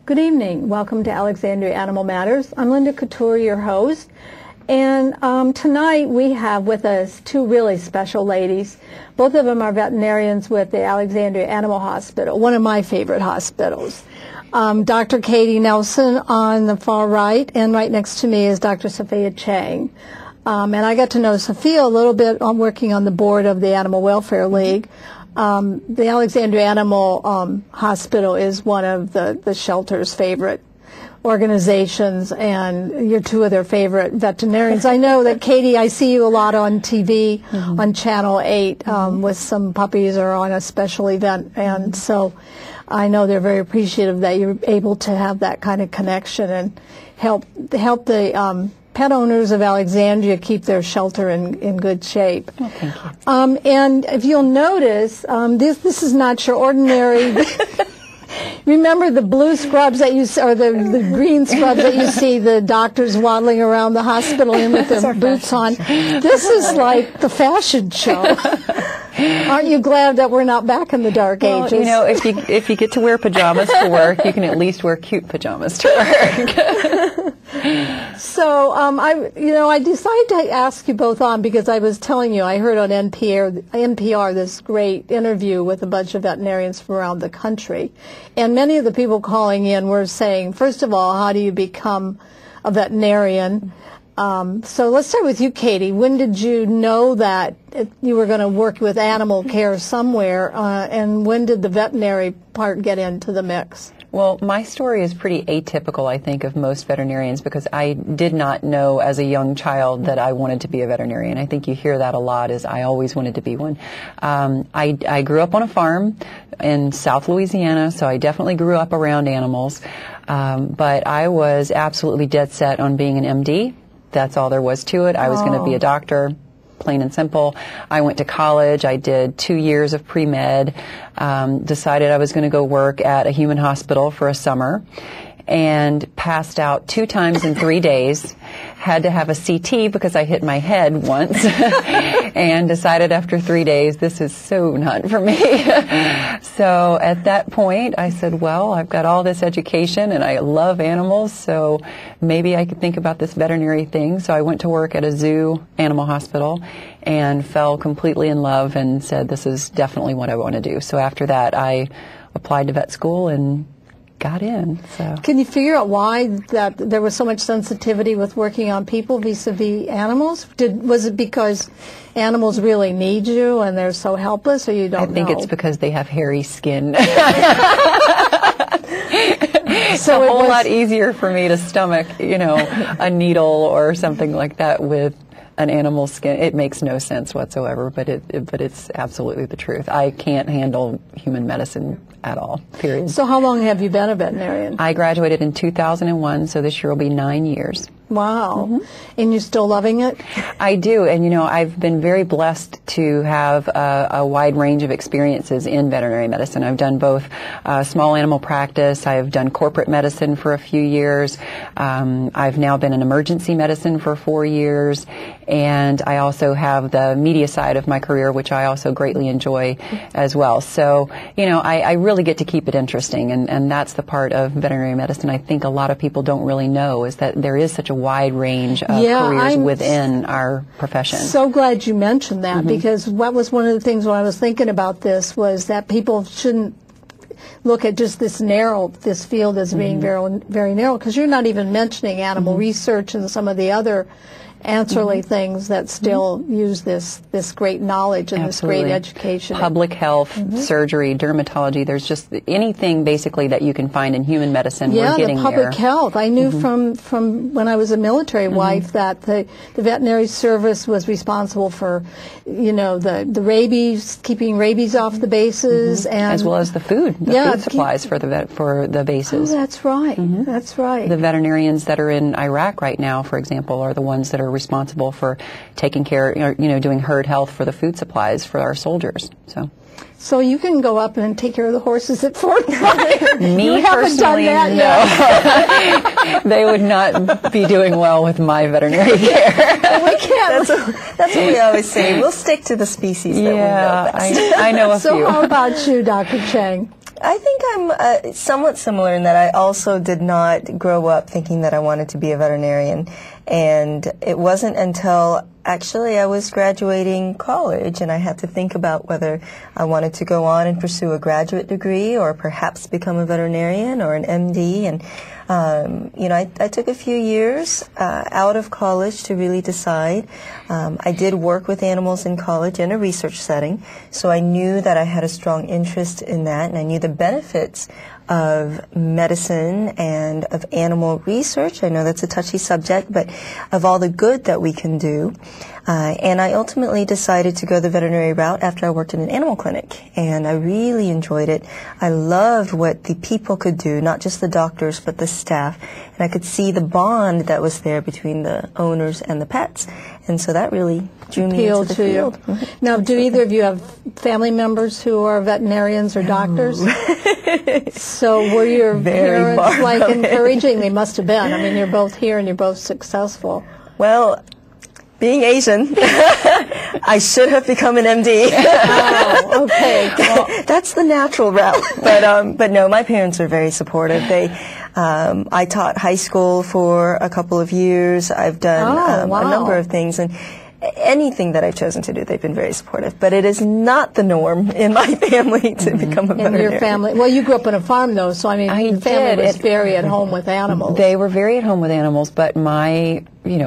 Good evening. Welcome to Alexandria Animal Matters. I'm Linda Couture, your host. And tonight we have with us two really special ladies. Both of them are veterinarians with the Alexandria Animal Hospital, one of my favorite hospitals. Dr. Katy Nelson on the far right, and right next to me is Dr. Sylvia Chaing. And I got to know Sophia a little bit on working on the board of the Animal Welfare League. The Alexandria Animal Hospital is one of the shelter's favorite organizations, and you're two of their favorite veterinarians. I know that, Katy, I see you a lot on TV, on Channel 8, with some puppies or on a special event, and so I know they're very appreciative that you're able to have that kind of connection and help the pet owners of Alexandria keep their shelter in good shape. Well, thank you. And if you'll notice, this is not your ordinary. Remember the blue scrubs that you see, or the green scrubs that you see the doctors waddling around the hospital in with their boots on? This is like the fashion show. Aren't you glad that we're not back in the dark ages? You know, if you get to wear pajamas to work, you can at least wear cute pajamas to work. So, I decided to ask you both on because I was telling you, I heard on NPR this great interview with a bunch of veterinarians from around the country. And many of the people calling in were saying, first of all, how do you become a veterinarian? So let's start with you, Katy. When did you know that you were going to work with animal care somewhere, and when did the veterinary part get into the mix? Well, my story is pretty atypical, I think, of most veterinarians, because I did not know as a young child that I wanted to be a veterinarian. I think you hear that a lot, is I always wanted to be one. I grew up on a farm in South Louisiana, so I definitely grew up around animals. But I was absolutely dead set on being an MD. That's all there was to it. I was going to be a doctor, plain and simple. I went to college. I did 2 years of pre-med, decided I was going to go work at a human hospital for a summer, and passed out 2 times in 3 days. Had to have a CT because I hit my head once, and decided after 3 days, this is so not for me. So at that point, I said, well, I've got all this education and I love animals, so maybe I could think about this veterinary thing. So I went to work at a zoo animal hospital and fell completely in love and said, this is definitely what I want to do. So after that, I applied to vet school and got in. So can you figure out why that there was so much sensitivity with working on people vis-a-vis animals? Was it because animals really need you and they're so helpless, or you don't know? I think it's because they have hairy skin. It's so a whole lot easier for me to stomach, a needle or something like that with an animal's skin. It makes no sense whatsoever, but it's absolutely the truth. I can't handle human medicine at all, period. So how long have you been a veterinarian? I graduated in 2001, so this year will be 9 years. Wow. And you're still loving it? I do, and I've been very blessed to have a wide range of experiences in veterinary medicine. I've done both small animal practice, I've done corporate medicine for a few years, I've now been in emergency medicine for 4 years, and I also have the media side of my career, which I also greatly enjoy as well. So, I really get to keep it interesting, and that's the part of veterinary medicine I think a lot of people don't really know, is that there is such a wide range of careers within our profession. So glad you mentioned that, because what was one of the things when I was thinking about this was that people shouldn't look at just this field as being very, very narrow, because you're not even mentioning animal research and some of the other ancillary things that still use this great knowledge and this great education. Public health, surgery, dermatology, there's just anything basically that you can find in human medicine. We're getting the public health. I knew from when I was a military wife that the veterinary service was responsible for, the rabies, keeping rabies off the bases, and as well as the food, food supplies for the bases. Oh, that's right. That's right. The veterinarians that are in Iraq right now, for example, are the ones that are responsible for taking care, doing herd health for the food supplies for our soldiers. So you can go up and take care of the horses at Fort Bragg. Me personally, no. They would not be doing well with my veterinary care. We can't. That's what we always say. We'll stick to the species that we know best. I know a few. So how about you, Dr. Chaing? I think I'm somewhat similar in that I also did not grow up thinking that I wanted to be a veterinarian. And it wasn't until actually I was graduating college and I had to think about whether I wanted to go on and pursue a graduate degree or perhaps become a veterinarian or an MD. And I took a few years out of college to really decide. I did work with animals in college in a research setting, so I knew that I had a strong interest in that, and I knew the benefits of medicine and of animal research. I know that's a touchy subject, but of all the good that we can do. And I ultimately decided to go the veterinary route after I worked in an animal clinic, and I really enjoyed it. I loved what the people could do, not just the doctors, but the staff, and I could see the bond that was there between the owners and the pets, and so that really drew me into the field. Now, do either of you have family members who are veterinarians or doctors? So were your parents like encouraging? They must have been. I mean, you're both here and you're both successful. Well, being Asian, I should have become an MD. Oh, okay. Well, that's the natural route. But no, my parents are very supportive. I taught high school for a couple of years. I've done a number of things, and anything that I've chosen to do, they've been very supportive. But it is not the norm in my family to become a veterinarian. In your family, well, you grew up on a farm, though, so I mean, your family was very at home with animals. They were very at home with animals, but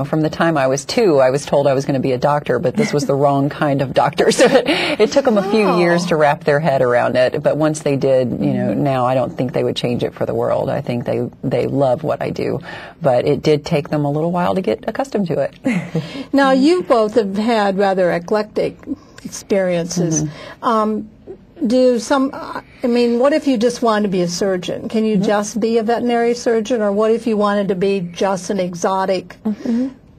from the time I was 2, I was told I was going to be a doctor, but this was the wrong kind of doctor. So it took them a few years to wrap their head around it. But once they did, now I don't think they would change it for the world. I think they love what I do. But it did take them a little while to get accustomed to it. Now, you both have had rather eclectic experiences. What if you just wanted to be a surgeon? Can you just be a veterinary surgeon, or what if you wanted to be just an exotic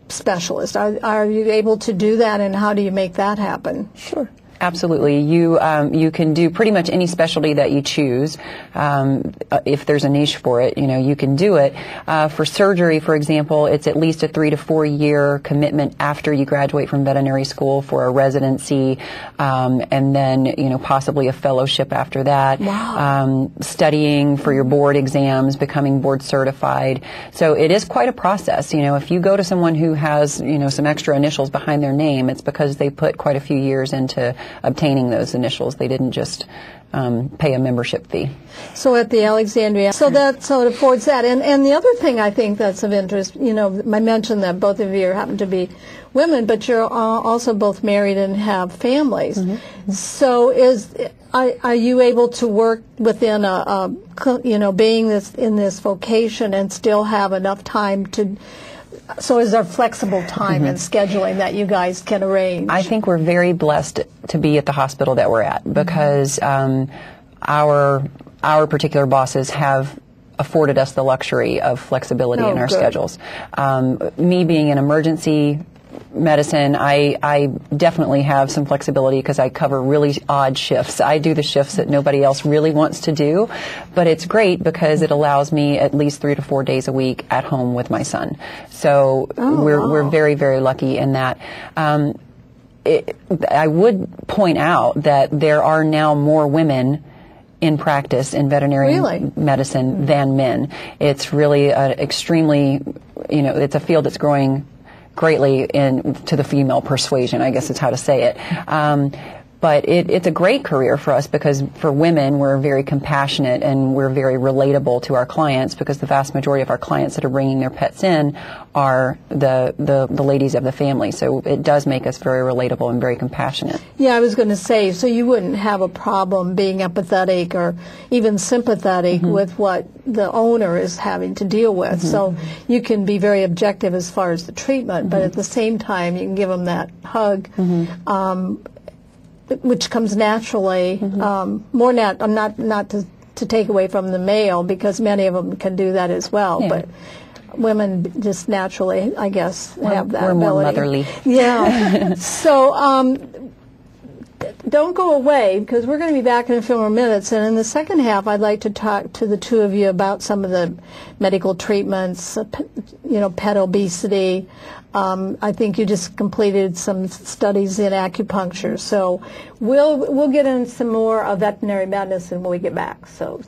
specialist? Are you able to do that, and how do you make that happen? Sure. Absolutely. You can do pretty much any specialty that you choose. If there's a niche for it, you can do it. For surgery, for example, it's at least a 3 to 4 year commitment after you graduate from veterinary school for a residency, and then, possibly a fellowship after that. Wow. Studying for your board exams, becoming board certified. So it is quite a process. If you go to someone who has, some extra initials behind their name, it's because they put quite a few years into obtaining those initials. They didn't just pay a membership fee. So at the Alexandria, so it affords that. And the other thing I think that's of interest, I mentioned that both of you happen to be women, but you're also both married and have families. So are you able to work within being in this vocation and still have enough time to? So is there flexible time and scheduling that you guys can arrange? I think we're very blessed to be at the hospital that we're at, because our particular bosses have afforded us the luxury of flexibility in our schedules. Me being an emergency medicine, I definitely have some flexibility because I cover really odd shifts. I do the shifts that nobody else really wants to do, but it's great because it allows me at least 3 to 4 days a week at home with my son. So we're very, very lucky in that. I would point out that there are now more women in practice in veterinary medicine than men. It's really extremely, it's a field that's growing greatly to the female persuasion, I guess is how to say it. But it's a great career for us because for women, we're very compassionate and we're very relatable to our clients, because the vast majority of our clients that are bringing their pets in are the ladies of the family. So it does make us very relatable and very compassionate. Yeah, I was going to say, so you wouldn't have a problem being empathetic or even sympathetic with what the owner is having to deal with. So you can be very objective as far as the treatment, but at the same time, you can give them that hug. Which comes naturally, not to take away from the male, because many of them can do that as well, but women just naturally, I guess, have that ability. We're more motherly. Yeah. So, don't go away, because we're going to be back in a few more minutes. And in the second half, I'd like to talk to the two of you about some of the medical treatments, pet obesity. I think you just completed some studies in acupuncture. So we'll get into some more of veterinary medicine when we get back. So